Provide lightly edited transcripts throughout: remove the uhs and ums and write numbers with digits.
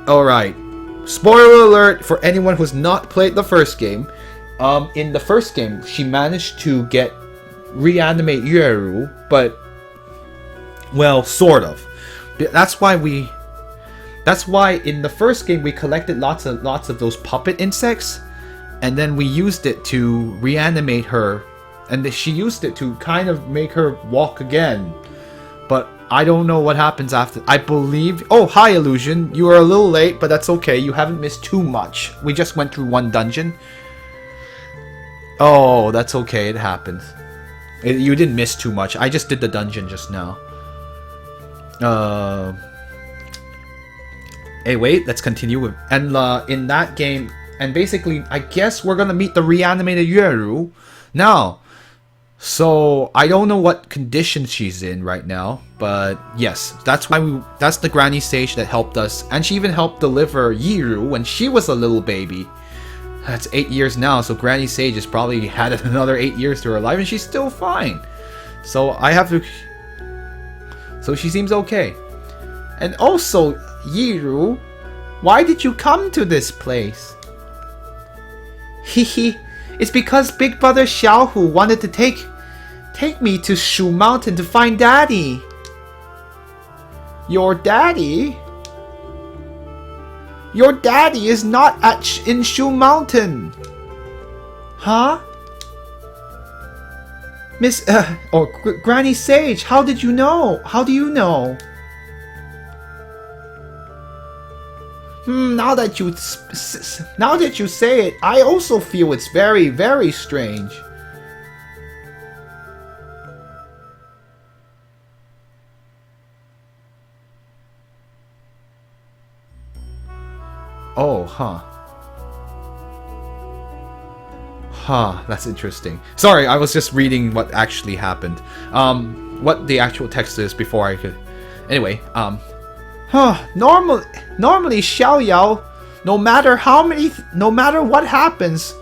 Alright. Spoiler alert for anyone who's not played the first game. In the first game, she managed to reanimate Yueru, but, well, sort of. That's why in the first game we collected lots of those puppet insects, and then we used it to reanimate her, and she used it to kind of make her walk again. But I don't know what happens after. I believe... Oh, hi, Illusion. You are a little late, but that's okay. You haven't missed too much. We just went through one dungeon. Oh, that's okay. It happens. You didn't miss too much. I just did the dungeon just now. Hey, wait. Let's continue with... And in that game... And basically, I guess we're gonna meet the reanimated Yueru. Now... So, I don't know what condition she's in right now, but yes, that's the Granny Sage that helped us, and she even helped deliver Yiru when she was a little baby. That's 8 years now, so Granny Sage has probably had another 8 years to her life, and she's still fine. So, So she seems okay. And also, Yiru, why did you come to this place? Hehe. It's because Big Brother Xiao wanted to take me to Shu Mountain to find Daddy. Your daddy? Your daddy is not in Shu Mountain. Huh? Granny Sage, how did you know? How do you know? Now that you say it, I also feel it's very, very strange. Oh, huh. Huh, that's interesting. Sorry, I was just reading what actually happened. What the actual text is before I could... Anyway, Normally Xiao, no matter what happens,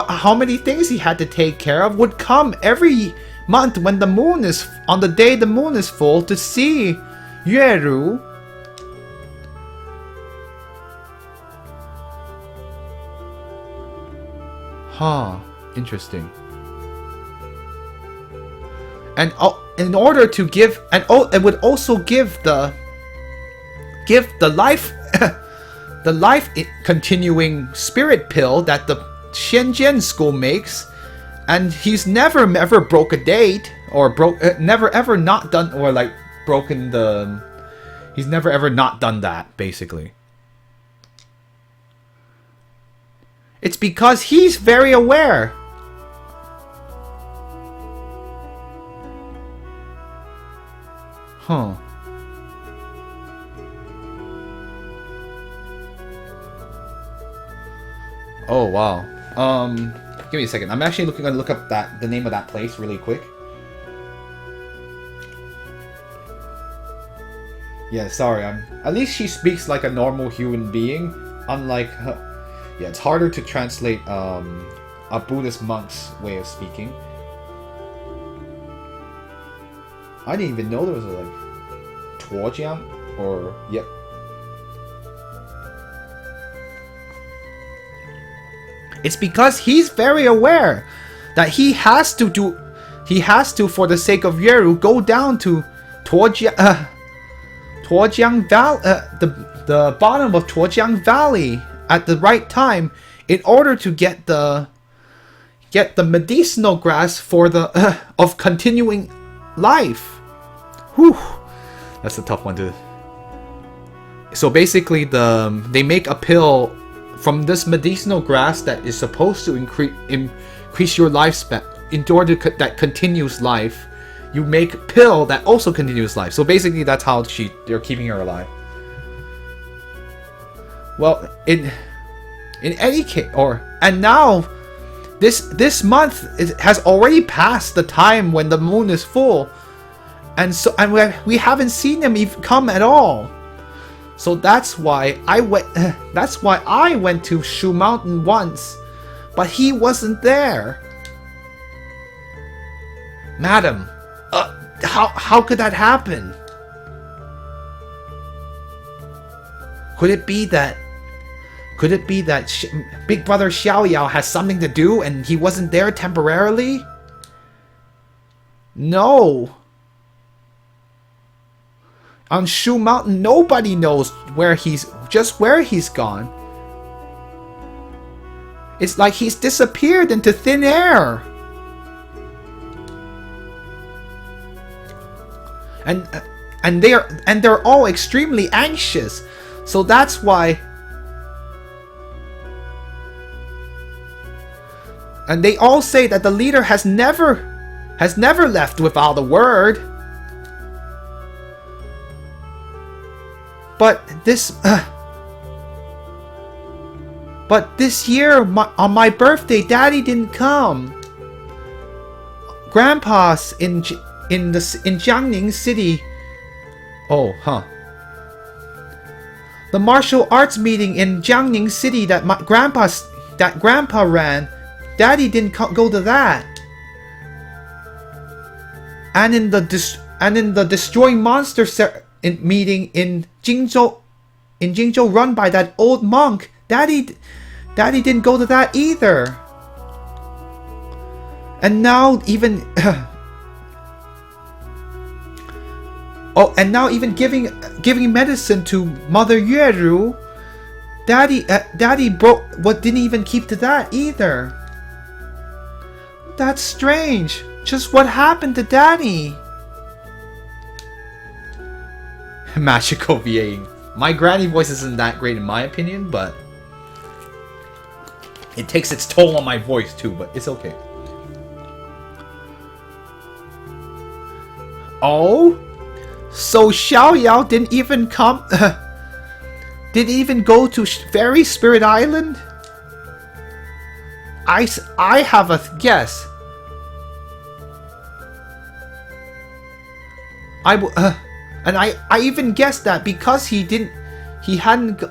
how many things he had to take care of, would come every month when on the day the moon is full to see Yueru. Huh, interesting. And in order to give, it would also give the life continuing spirit pill that the Shenzhen school makes, and he's never ever broke a date or never ever not done he's never ever not done that, basically. It's because he's very aware. Huh. Oh wow. Give me a second. I'm actually gonna look up the name of that place really quick. Yeah, sorry. At least she speaks like a normal human being, unlike her. Yeah, it's harder to translate a Buddhist monk's way of speaking. I didn't even know there was a Tuojiang or yep. It's because he's very aware that he has to, for the sake of Yueru, go down to Tuojiang Valley, the bottom of Tuojiang Valley at the right time in order to get the medicinal grass for of continuing life. Whew, that's a tough one to. So basically, they make a pill from this medicinal grass that is supposed to increase your lifespan. In order that continues life, you make a pill that also continues life. So basically, that's how they're keeping her alive. Well, in any case, and now this month has already passed the time when the moon is full, and we haven't seen him even come at all. So that's why I went to Shu Mountain once, but he wasn't there. Madam, how could that happen? Could it be that Big Brother Xiao has something to do and he wasn't there temporarily? No. On Shu Mountain, nobody knows where he's gone. It's like he's disappeared into thin air. And they're all extremely anxious. So that's why. And they all say that the leader has never left without a word. But this year on my birthday, Daddy didn't come. Grandpa's in Jiangning City. Oh, huh. The martial arts meeting in Jiangning City that Grandpa ran. Daddy didn't go to that. And in the destroying monster meeting in Jingzhou run by that old monk, Daddy didn't go to that either. And now even giving medicine to Mother Yueru, Daddy didn't even keep to that either. That's strange. Just what happened to Daddy? Magical VAing. My granny voice isn't that great in my opinion, but it takes its toll on my voice too, but it's okay. Oh? So Xiao didn't even come... didn't even go to Fairy Spirit Island? I have a guess. And I even guessed that because he hadn't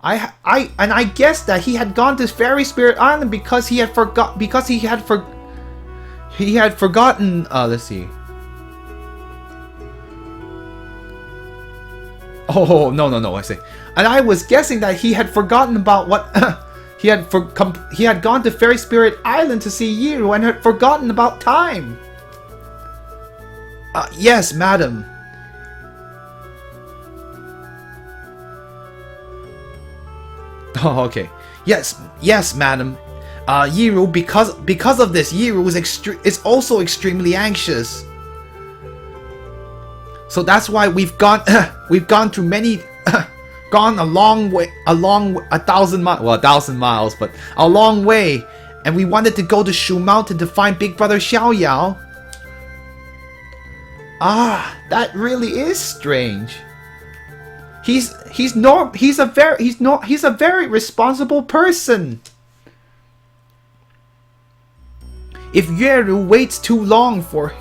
I guessed that he had gone to Fairy Spirit Island because he had forgotten. Let's see. Oh no! I say, and I was guessing that he had forgotten about what he had gone to Fairy Spirit Island to see Yiru and had forgotten about time. Yes, madam. Oh, okay. Yes, madam. Yiru, because of this, Yiru is also extremely anxious. So that's why we've gone through many, gone a long way, 1,000 miles, well, 1,000 miles, but a long way, and we wanted to go to Shu Mountain to find Big Brother Xiao. That really is strange. He's a very responsible person. If Yueru waits too long for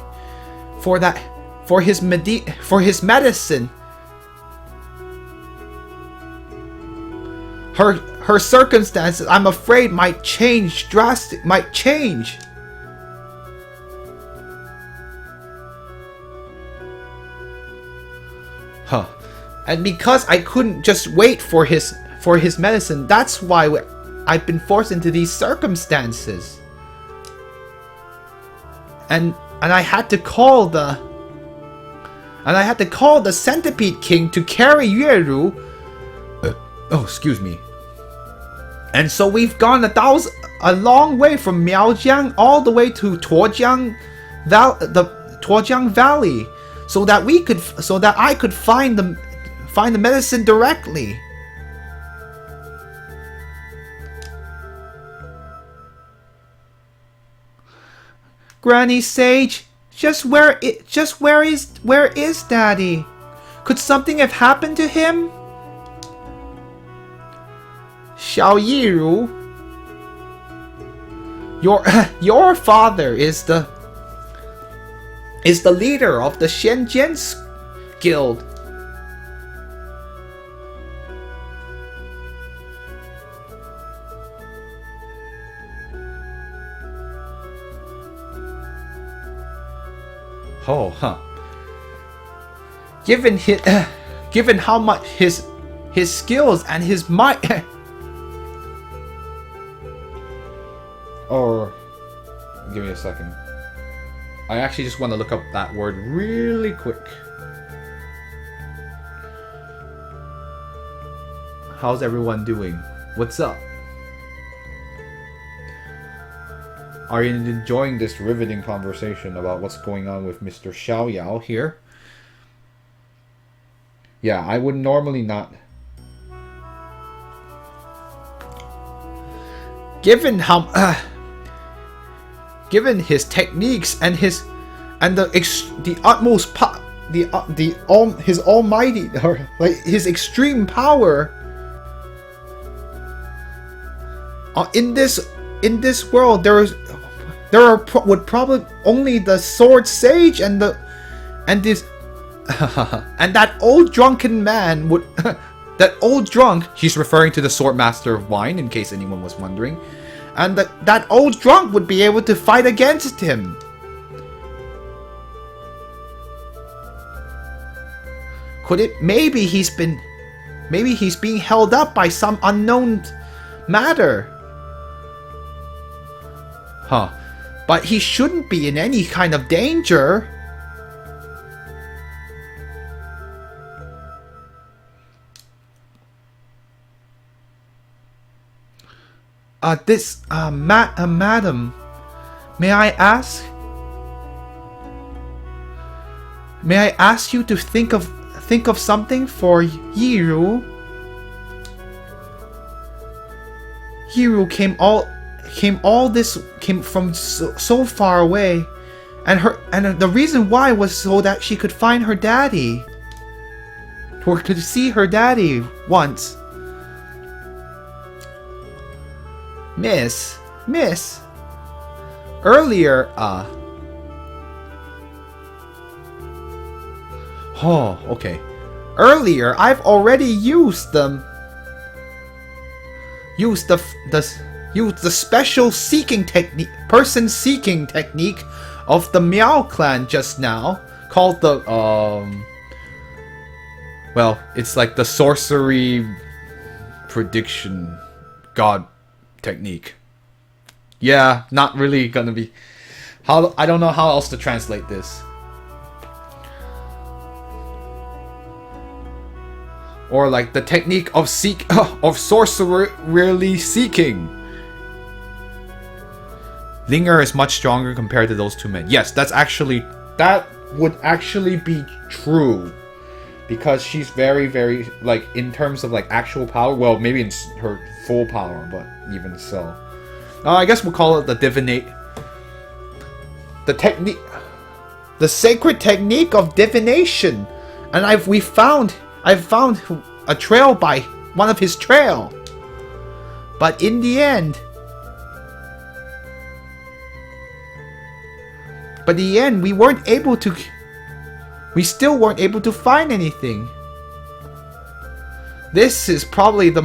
his medicine, her circumstances, I'm afraid, might change. Huh. And because I couldn't just wait for his medicine, that's why I've been forced into these circumstances. And I had to call the Centipede King to carry Yueru. Excuse me. And so we've gone a long way from Miaojiang all the way to Tuojiang Valley, so that I could find the medicine directly. Granny Sage, where is Daddy? Could something have happened to him? Xiao Yiru, your father is the leader of the Shenzhen Guild. Oh, huh. given his, given how much his skills and his might. Or, give me a second. I actually just want to look up that word really quick. How's everyone doing? What's up? Are you enjoying this riveting conversation about what's going on with Mr. Xiao here? Yeah, I would normally not. Given how, given his techniques and his, and the utmost his almighty, or like his extreme power. In this world, would probably only the sword sage and this and that old drunken man would that old drunk. He's referring to the sword master of wine, in case anyone was wondering, and that old drunk would be able to fight against him. Could it? Maybe he's being held up by some unknown matter. Huh. But he shouldn't be in any kind of danger. Madam, may I ask you to think of something for Yiru? Yiru came from so far away, and the reason why was so that she could find her daddy, or could see her daddy once. Miss, earlier, oh, okay. Earlier, I've already used the special seeking technique, person seeking technique of the Miao clan just now, called the, well, it's like the sorcery prediction god technique. Yeah, not really gonna be, I don't know how else to translate this. Or like the technique of sorcererly seeking. Linger is much stronger compared to those two men. Yes, that would actually be true. Because she's very, very, like, in terms of, like, actual power, well, maybe in her full power, but even so. I guess we'll call it the divinate. The technique. The sacred technique of divination. And I've found a trail by one of his trail. But in the end, we still weren't able to find anything. This is probably the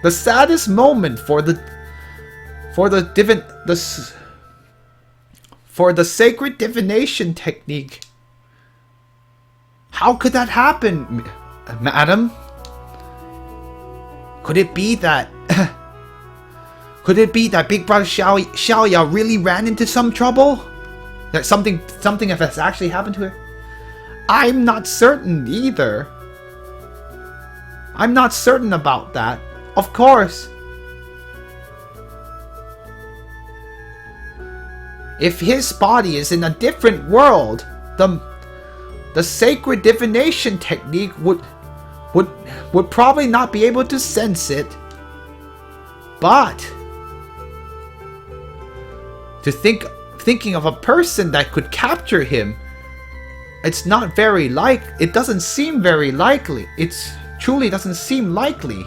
the saddest moment for the sacred divination technique. How could that happen, madam? Could it be that Big Brother Xiao really ran into some trouble? That something has actually happened to her? I'm not certain either. I'm not certain about that. Of course. If his body is in a different world, the sacred divination technique would probably not be able to sense it. But thinking of a person that could capture him, it doesn't seem very likely. It truly doesn't seem likely.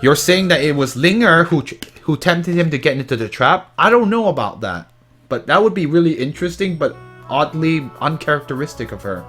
You're saying that it was Linger who tempted him to get into the trap? I don't know about that. But that would be really interesting, but oddly uncharacteristic of her.